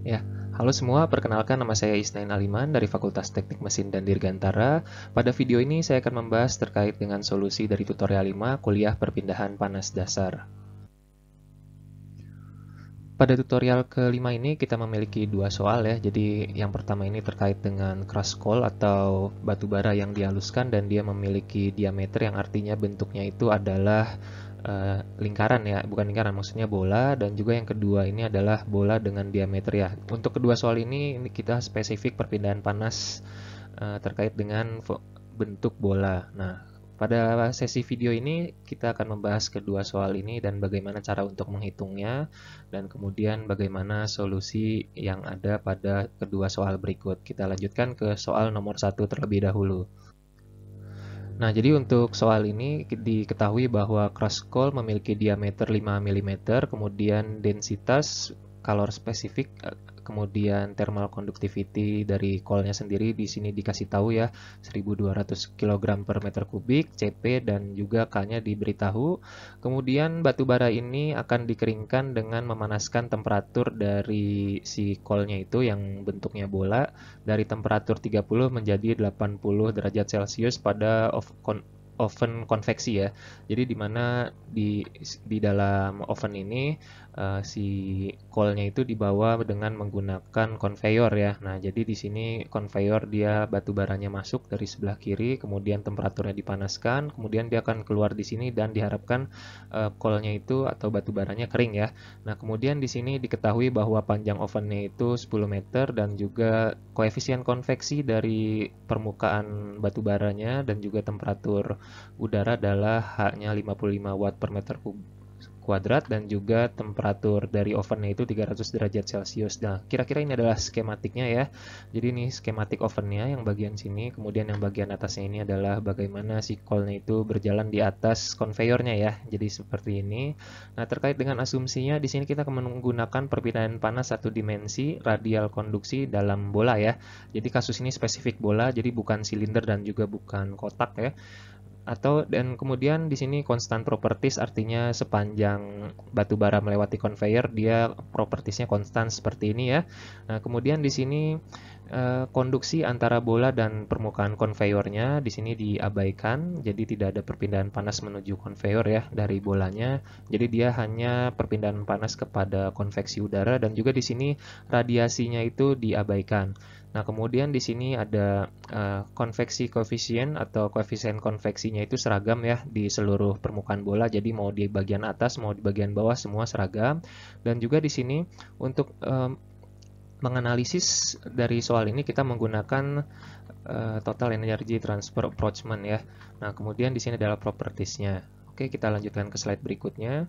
Ya, halo semua, perkenalkan nama saya Isnain Aliman dari Fakultas Teknik Mesin dan Dirgantara. Pada video ini saya akan membahas terkait dengan solusi dari tutorial 5 kuliah perpindahan panas dasar. Pada tutorial kelima ini kita memiliki dua soal ya. Jadi yang pertama ini terkait dengan crush coal atau batu bara yang dihaluskan dan dia memiliki diameter yang artinya bentuknya itu adalah lingkaran ya, bukan lingkaran, maksudnya bola. Dan juga yang kedua ini adalah bola dengan diameter ya. Untuk kedua soal ini kita spesifik perpindahan panas terkait dengan bentuk bola. Nah, pada sesi video ini kita akan membahas kedua soal ini dan bagaimana cara untuk menghitungnya, dan kemudian bagaimana solusi yang ada pada kedua soal berikut. Kita lanjutkan ke soal nomor 1 terlebih dahulu. Nah, jadi untuk soal ini diketahui bahwa crush coal memiliki diameter 5 mm, kemudian densitas calor spesifik, kemudian thermal conductivity dari coalnya sendiri di sini dikasih tahu ya, 1200 kg per meter kubik, Cp, dan juga K-nya diberitahu. Kemudian batu bara ini akan dikeringkan dengan memanaskan temperatur dari si coalnya itu yang bentuknya bola dari temperatur 30 menjadi 80 derajat Celcius pada oven konveksi ya. Jadi di mana di dalam oven ini si coilnya itu dibawa dengan menggunakan conveyor ya. Nah, jadi di sini conveyor dia batu baranya masuk dari sebelah kiri, kemudian temperaturnya dipanaskan, kemudian dia akan keluar di sini dan diharapkan coilnya itu atau batu baranya kering ya. Nah, kemudian di sini diketahui bahwa panjang ovennya itu 10 meter dan juga koefisien konveksi dari permukaan batu baranya dan juga temperatur udara adalah H-nya 55 watt per meter kuadrat dan juga temperatur dari ovennya itu 300 derajat Celcius. Nah, kira-kira ini adalah skematiknya ya. Jadi ini skematik ovennya yang bagian sini, kemudian yang bagian atasnya ini adalah bagaimana si coilnya itu berjalan di atas konveyornya ya. Jadi seperti ini. Nah, terkait dengan asumsinya di sini kita akan menggunakan perpindahan panas satu dimensi radial konduksi dalam bola ya. Jadi kasus ini spesifik bola, jadi bukan silinder dan juga bukan kotak ya. Dan kemudian di sini constant properties artinya sepanjang batu bara melewati conveyor dia propertiesnya konstan seperti ini ya. Nah, kemudian di sini konduksi antara bola dan permukaan konveyornya di sini diabaikan, jadi tidak ada perpindahan panas menuju konveyor ya dari bolanya. Jadi dia hanya perpindahan panas kepada konveksi udara dan juga di sini radiasinya itu diabaikan. Nah, kemudian di sini ada konveksi koefisien atau koefisien konveksinya itu seragam ya di seluruh permukaan bola. Jadi mau di bagian atas mau di bagian bawah semua seragam. Dan juga di sini untuk menganalisis dari soal ini kita menggunakan total energy transfer approachment ya. Nah, kemudian di sini adalah propertiesnya. Oke, kita lanjutkan ke slide berikutnya.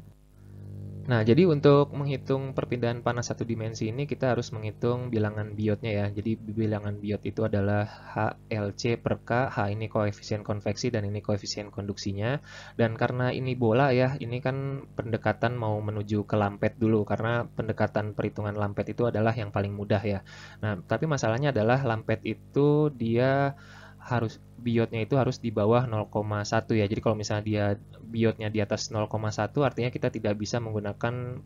Nah, jadi untuk menghitung perpindahan panas satu dimensi ini kita harus menghitung bilangan biotnya ya. Jadi bilangan biot itu adalah HLC per K, H ini koefisien konveksi dan ini koefisien konduksinya. Dan karena ini bola ya, ini kan pendekatan mau menuju ke lampet dulu karena pendekatan perhitungan lampet itu adalah yang paling mudah ya. Nah, tapi masalahnya adalah lampet itu dia biotnya itu harus di bawah 0,1 ya. Jadi kalau misalnya dia biotnya di atas 0,1 artinya kita tidak bisa menggunakan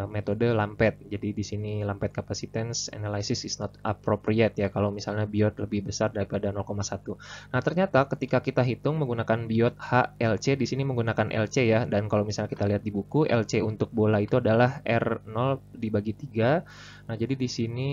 metode lampet. Jadi di sini lampet capacitance analysis is not appropriate ya kalau misalnya biot lebih besar daripada 0,1. Nah, ternyata ketika kita hitung menggunakan biot HLC di sini menggunakan LC ya, dan kalau misalnya kita lihat di buku LC untuk bola itu adalah R0 dibagi 3. Nah, jadi di sini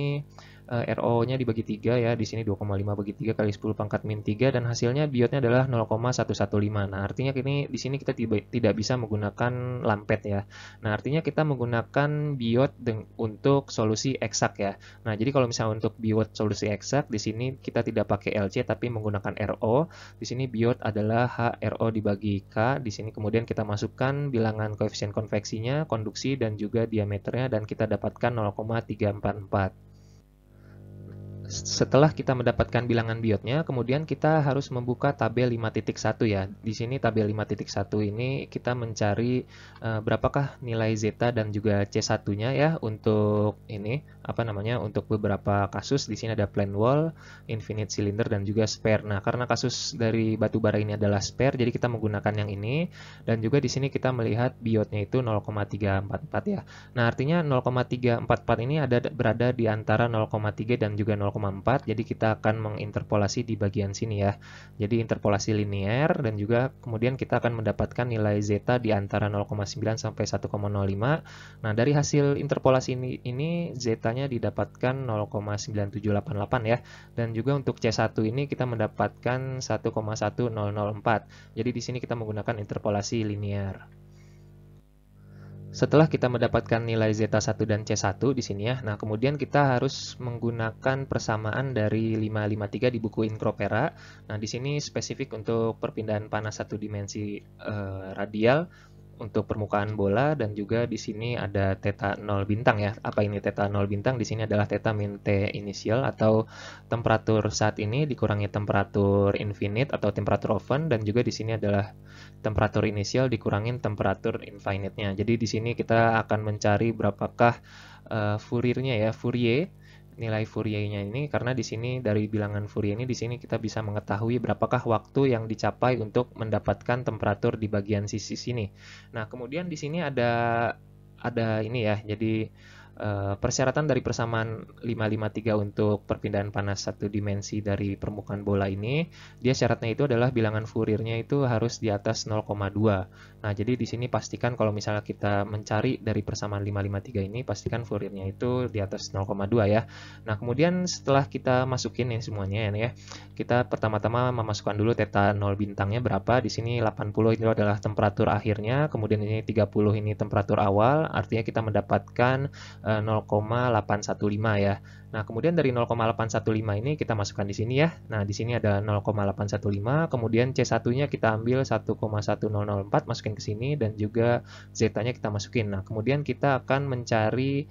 RO-nya dibagi 3 ya, di sini 2,5 bagi 3 kali 10 pangkat min 3 dan hasilnya biotnya adalah 0,115. Nah, artinya ini di sini kita tidak bisa menggunakan lampet ya. Nah, artinya kita menggunakan biot untuk solusi eksak ya. Nah, jadi kalau misalnya untuk biot solusi eksak di sini kita tidak pakai LC tapi menggunakan RO. Di sini biot adalah HRO dibagi K. Di sini kemudian kita masukkan bilangan koefisien konveksinya, konduksi dan juga diameternya dan kita dapatkan 0,344. Setelah kita mendapatkan bilangan biotnya, kemudian kita harus membuka tabel 5.1 ya. Di sini tabel 5.1 ini kita mencari berapakah nilai zeta dan juga C1-nya ya untuk ini untuk beberapa kasus di sini ada plane wall, infinite cylinder dan juga spare. Nah, karena kasus dari batu bara ini adalah spare, jadi kita menggunakan yang ini. Dan juga di sini kita melihat biotnya itu 0,344 ya. Nah, artinya 0,344 ini berada di antara 0,3 dan juga 0,4. Jadi kita akan menginterpolasi di bagian sini ya. Jadi interpolasi linear dan juga kemudian kita akan mendapatkan nilai zeta di antara 0,9 sampai 1,05. Nah, dari hasil interpolasi ini zetanya didapatkan 0,9788 ya. Dan juga untuk C1 ini kita mendapatkan 1,1004. Jadi di sini kita menggunakan interpolasi linear. Setelah kita mendapatkan nilai zeta 1 dan C1 di sini ya. Nah, kemudian kita harus menggunakan persamaan dari 553 di buku Incropera. Nah, di sini spesifik untuk perpindahan panas satu dimensi radial untuk permukaan bola, dan juga di sini ada theta 0 bintang ya. Apa ini theta 0 bintang? Di sini adalah theta min T inisial atau temperatur saat ini dikurangi temperatur infinite atau temperatur oven, dan juga di sini adalah temperatur inisial dikurangi temperatur infinite-nya. Jadi di sini kita akan mencari berapakah Fourier-nya ya, Fourier, nilai Fourier-nya ini, karena di sini dari bilangan Fourier ini di sini kita bisa mengetahui berapakah waktu yang dicapai untuk mendapatkan temperatur di bagian sisi sini. Nah, kemudian di sini ada ini ya. Jadi persyaratan dari persamaan 553 untuk perpindahan panas satu dimensi dari permukaan bola ini, dia syaratnya itu adalah bilangan Fourier-nya itu harus di atas 0,2. Nah, jadi di sini pastikan kalau misalnya kita mencari dari persamaan 553 ini, pastikan Fourier-nya itu di atas 0,2 ya. Nah, kemudian setelah kita masukin ini semuanya ya, kita pertama-tama memasukkan dulu theta 0 bintangnya berapa. Di sini 80 itu adalah temperatur akhirnya, kemudian ini 30 ini temperatur awal, artinya kita mendapatkan 0,815 ya. Nah, kemudian dari 0,815 ini kita masukkan di sini ya. Nah, di sini ada 0,815, kemudian C1-nya kita ambil 1,1004, masukin ke sini, dan juga Z-nya kita masukin. Nah, kemudian kita akan mencari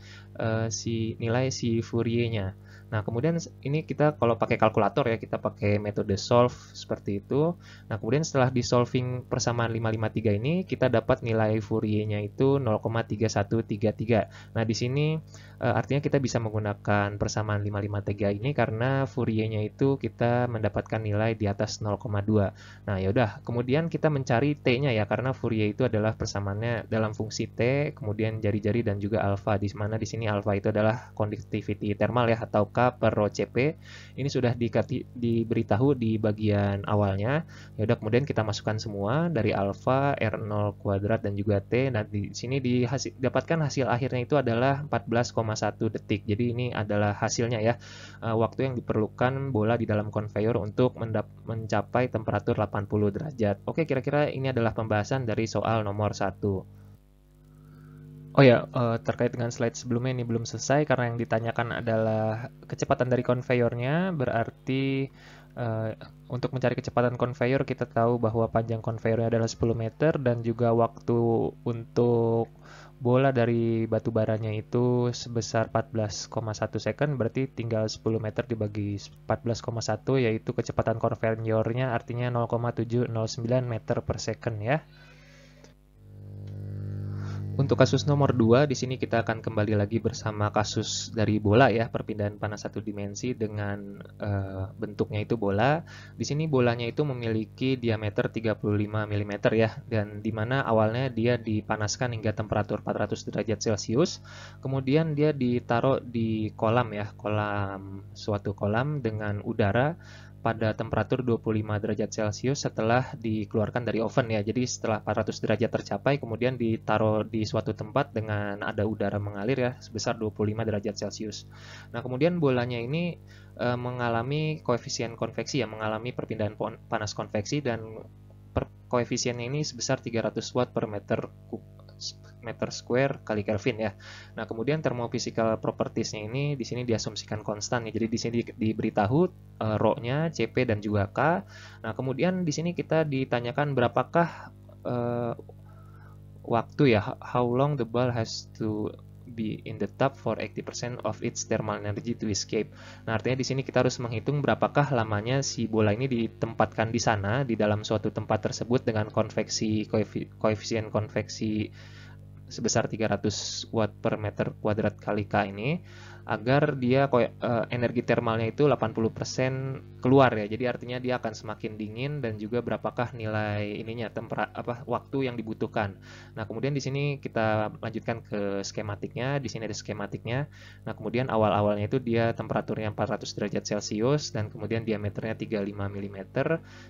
nilai si Fourier-nya. Nah, kemudian ini kita kalau pakai kalkulator ya, kita pakai metode solve seperti itu. Nah, kemudian setelah di solving persamaan 553 ini, kita dapat nilai Fourier-nya itu 0,3133. Nah, di sini artinya kita bisa menggunakan persamaan 553 ini karena Fourier-nya itu kita mendapatkan nilai di atas 0,2. Nah, yaudah, kemudian kita mencari T-nya ya, karena Fourier itu adalah persamaannya dalam fungsi T, kemudian jari-jari dan juga alfa, di mana di sini alfa itu adalah conductivity thermal ya, atau K per rho Cp. Ini sudah diberitahu di bagian awalnya. Ya udah, kemudian kita masukkan semua dari alfa, R0 kuadrat dan juga T. Nah, di sini dapatkan hasil akhirnya itu adalah 14,1 detik. Jadi ini adalah hasilnya ya. Waktu yang diperlukan bola di dalam conveyor untuk mencapai temperatur 80 derajat. Oke, kira-kira ini adalah pembahasan dari soal nomor 1. Oh ya, terkait dengan slide sebelumnya ini belum selesai karena yang ditanyakan adalah kecepatan dari konveyornya. Berarti untuk mencari kecepatan konveyor kita tahu bahwa panjang konveyornya adalah 10 meter dan juga waktu untuk bola dari batu baranya itu sebesar 14,1 second, berarti tinggal 10 meter dibagi 14,1 yaitu kecepatan konveyornya artinya 0,709 meter per second ya. Untuk kasus nomor 2, di sini kita akan kembali lagi bersama kasus dari bola ya, perpindahan panas satu dimensi dengan bentuknya itu bola. Di sini bolanya itu memiliki diameter 35 mm ya, dan di mana awalnya dia dipanaskan hingga temperatur 400 derajat Celcius. Kemudian dia ditaruh di kolam ya, suatu kolam dengan udara pada temperatur 25 derajat Celcius setelah dikeluarkan dari oven ya. Jadi setelah 400 derajat tercapai, kemudian ditaruh di suatu tempat dengan ada udara mengalir ya sebesar 25 derajat Celcius. Nah, kemudian bolanya ini mengalami koefisien konveksi ya, mengalami perpindahan panas konveksi, dan koefisiennya ini sebesar 300 watt per meter square kali Kelvin ya. Nah, kemudian thermophysical propertiesnya ini di sini diasumsikan konstan ya. Jadi di sini diberitahu rho-nya, Cp dan juga K. Nah, kemudian di sini kita ditanyakan berapakah waktu ya, how long the ball has to be in the tub for 80% of its thermal energy to escape. Nah, artinya di sini kita harus menghitung berapakah lamanya si bola ini ditempatkan di sana, di dalam suatu tempat tersebut dengan koefisien konveksi sebesar 300 watt per meter kuadrat kali K ini, agar dia energi termalnya itu 80% keluar ya. Jadi artinya dia akan semakin dingin dan juga berapakah nilai ininya waktu yang dibutuhkan. Nah, kemudian di sini kita lanjutkan ke skematiknya. Di sini ada skematiknya. Nah, kemudian awal-awalnya itu dia temperaturnya 400 derajat Celcius dan kemudian diameternya 35 mm.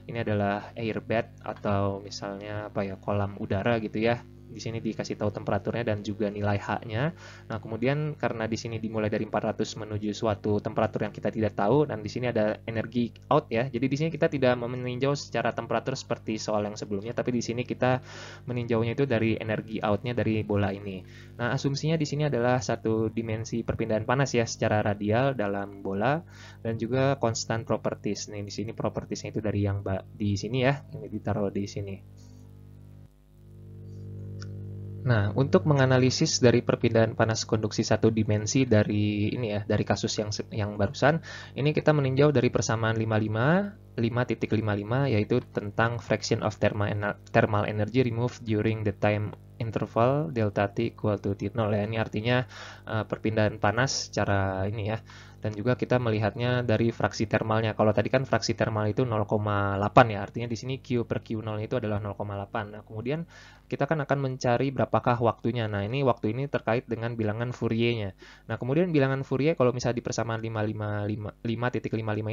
Ini adalah airbed atau misalnya kolam udara gitu ya. Di sini dikasih tahu temperaturnya dan juga nilai H-nya. Nah, kemudian karena di sini dimulai dari 400 menuju suatu temperatur yang kita tidak tahu, dan di sini ada energi out ya. Jadi di sini kita tidak meninjau secara temperatur seperti soal yang sebelumnya, tapi di sini kita meninjaunya itu dari energi out-nya dari bola ini. Nah, asumsinya di sini adalah satu dimensi perpindahan panas ya secara radial dalam bola dan juga constant properties. Nih di sini propertiesnya itu dari yang di sini ya, ini ditaruh di sini. Nah, untuk menganalisis dari perpindahan panas konduksi satu dimensi dari ini ya, dari kasus yang barusan, ini kita meninjau dari persamaan 5,55 yaitu tentang fraction of thermal energy removed during the time interval delta T equal to T0 ya. Ini artinya perpindahan panas secara ini ya. Dan juga kita melihatnya dari fraksi termalnya. Kalau tadi kan fraksi termal itu 0,8 ya, artinya di sini Q per Q0 itu adalah 0,8. Nah, kemudian kita kan akan mencari berapakah waktunya. Nah, ini waktu ini terkait dengan bilangan Fourier-nya. Nah, kemudian bilangan Fourier kalau misalnya di persamaan 5,55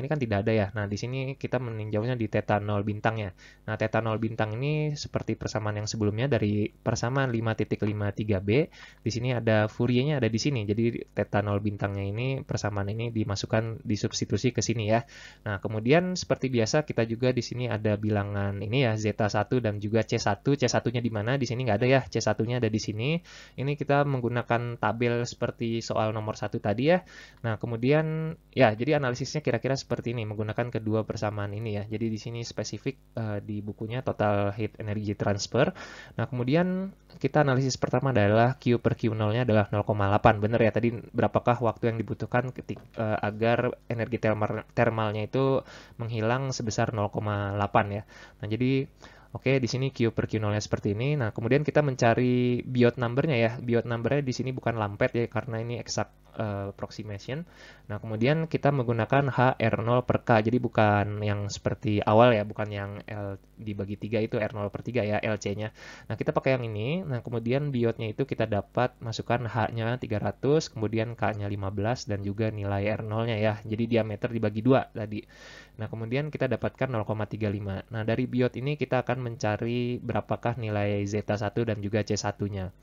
ini kan tidak ada ya. Nah, di sini kita meninjaunya di theta 0 bintangnya. Nah, theta 0 bintang ini seperti persamaan yang sebelumnya dari persamaan 5,53b. Di sini ada Fourier-nya ada di sini. Jadi theta 0 bintangnya ini persamaan ini dimasukkan disubstitusi ke sini ya. Nah, kemudian seperti biasa kita juga di sini ada bilangan ini ya zeta 1 dan juga C1. C1-nya di mana? Di sini nggak ada ya. C1-nya ada di sini. Ini kita menggunakan tabel seperti soal nomor 1 tadi ya. Nah, kemudian ya jadi analisisnya kira-kira seperti ini menggunakan kedua persamaan ini ya. Jadi di sini spesifik di bukunya total heat energy transfer. Nah, kemudian kita analisis pertama adalah Q per Q0-nya adalah 0,8. Benar ya tadi berapakah waktu yang dibutuhkan agar energi termalnya itu menghilang sebesar 0,8 ya. Nah, jadi oke, di sini Q per Q0-nya seperti ini. Nah, kemudian kita mencari Biot number-nya ya. Biot number-nya di sini bukan lampet ya, karena ini exact approximation. Nah, kemudian kita menggunakan HR0 per K. Jadi bukan yang seperti awal ya, bukan yang L dibagi 3 itu R0 per 3 ya, LC-nya. Nah, kita pakai yang ini. Nah, kemudian biotnya itu kita dapat masukkan H-nya 300, kemudian K-nya 15, dan juga nilai R0-nya ya. Jadi diameter dibagi 2 tadi. Nah, kemudian kita dapatkan 0,35. Nah, dari biot ini kita akan mencari berapakah nilai zeta 1 dan juga C1-nya.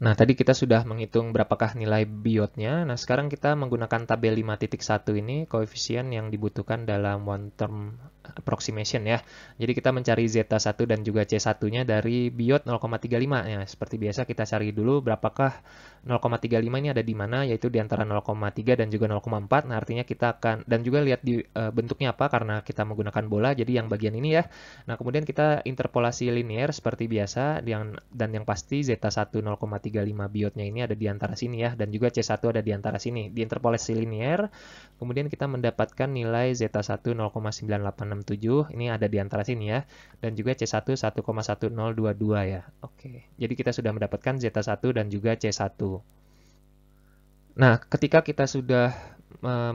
Nah, tadi kita sudah menghitung berapakah nilai biotnya. Nah, sekarang kita menggunakan tabel 5.1 ini, koefisien yang dibutuhkan dalam one term approximation ya. Jadi kita mencari zeta 1 dan juga C1-nya dari biot 0,35. Ya, seperti biasa kita cari dulu berapakah 0,35 ini ada di mana, yaitu di antara 0,3 dan juga 0,4. Nah, artinya kita akan, dan juga lihat di bentuknya apa, karena kita menggunakan bola, jadi yang bagian ini ya. Nah, kemudian kita interpolasi linear seperti biasa, dan yang pasti zeta 1 0,35 biotnya ini ada di antara sini ya, dan juga C1 ada di antara sini. Di interpolasi linear, kemudian kita mendapatkan nilai zeta 1 0,9867, ini ada di antara sini ya, dan juga C1 1,1022 ya. Oke, jadi kita sudah mendapatkan zeta 1 dan juga C1. Nah, ketika kita sudah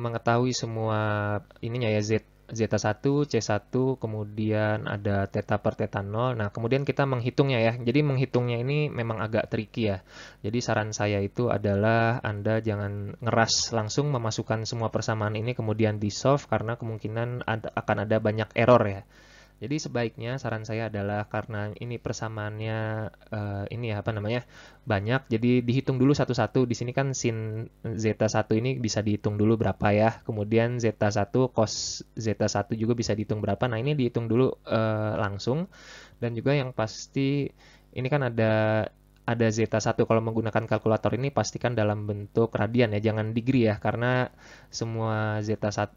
mengetahui semua ininya ya, zeta 1, C1, kemudian ada theta per theta 0. Nah, kemudian kita menghitungnya ya. Jadi menghitungnya ini memang agak tricky ya. Jadi saran saya itu adalah Anda jangan ngeras langsung memasukkan semua persamaan ini kemudian di solve, karena kemungkinan akan ada banyak error ya. Jadi sebaiknya saran saya adalah karena ini persamaannya ini ya banyak, jadi dihitung dulu satu-satu. Di sini kan sin zeta 1 ini bisa dihitung dulu berapa ya. Kemudian zeta 1 cos zeta 1 juga bisa dihitung berapa. Nah, ini dihitung dulu langsung. Dan juga yang pasti ini kan ada zeta 1, kalau menggunakan kalkulator ini pastikan dalam bentuk radian ya, jangan degree ya, karena semua zeta 1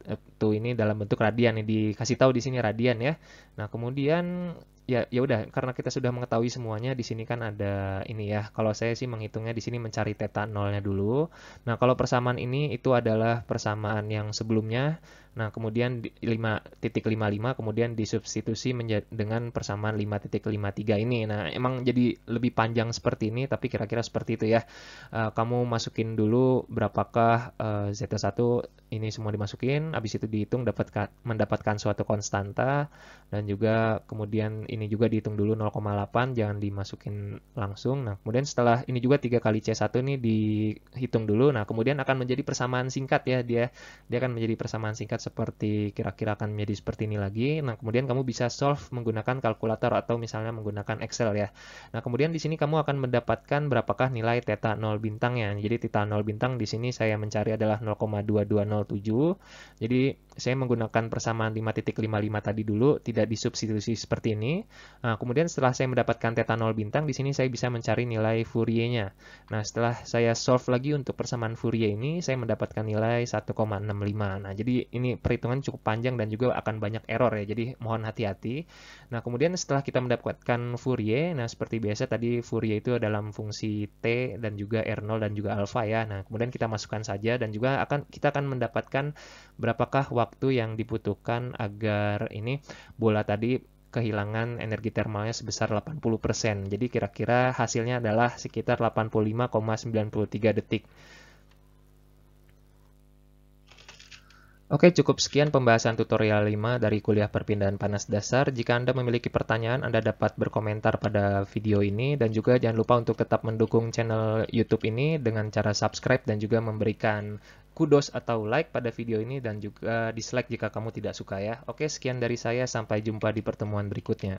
ini dalam bentuk radian, dikasih tahu di sini radian ya. Nah, kemudian ya udah, karena kita sudah mengetahui semuanya di sini kan ada ini ya. Kalau saya sih menghitungnya di sini mencari theta nolnya dulu. Nah, kalau persamaan ini itu adalah persamaan yang sebelumnya. Nah, kemudian 5.55 kemudian disubstitusi dengan persamaan 5.53 ini. Nah, emang jadi lebih panjang seperti ini, tapi kira-kira seperti itu ya. Kamu masukin dulu berapakah Z1 ini semua dimasukin, habis itu dihitung mendapatkan suatu konstanta, dan juga kemudian ini juga dihitung dulu 0,8, jangan dimasukin langsung. Nah, kemudian setelah ini juga 3 kali C1 ini dihitung dulu. Nah, kemudian akan menjadi persamaan singkat ya, dia akan menjadi persamaan singkat seperti kira-kira akan menjadi seperti ini lagi. Nah, kemudian kamu bisa solve menggunakan kalkulator atau misalnya menggunakan Excel ya. Nah, kemudian di sini kamu akan mendapatkan berapakah nilai theta 0 bintangnya. Jadi theta 0 bintang di sini saya mencari adalah 0,2207. Jadi saya menggunakan persamaan 5.55 tadi dulu, tidak disubstitusi seperti ini. Nah, kemudian setelah saya mendapatkan theta 0 bintang, di sini saya bisa mencari nilai Fourier-nya. Nah, setelah saya solve lagi untuk persamaan Fourier ini, saya mendapatkan nilai 1,65. Nah, jadi ini perhitungan cukup panjang dan juga akan banyak error ya, jadi mohon hati-hati. Nah, kemudian setelah kita mendapatkan Fourier, nah seperti biasa tadi Fourier itu dalam fungsi T dan juga R0 dan juga alfa ya. Nah, kemudian kita masukkan saja dan juga kita akan mendapatkan berapakah waktu yang dibutuhkan agar ini bola tadi kehilangan energi termalnya sebesar 80%. Jadi kira-kira hasilnya adalah sekitar 85,93 detik. Oke, cukup sekian pembahasan tutorial 5 dari kuliah perpindahan panas dasar. Jika Anda memiliki pertanyaan, Anda dapat berkomentar pada video ini, dan juga jangan lupa untuk tetap mendukung channel YouTube ini dengan cara subscribe dan juga memberikan kudos atau like pada video ini, dan juga dislike jika kamu tidak suka ya. Oke, sekian dari saya, sampai jumpa di pertemuan berikutnya.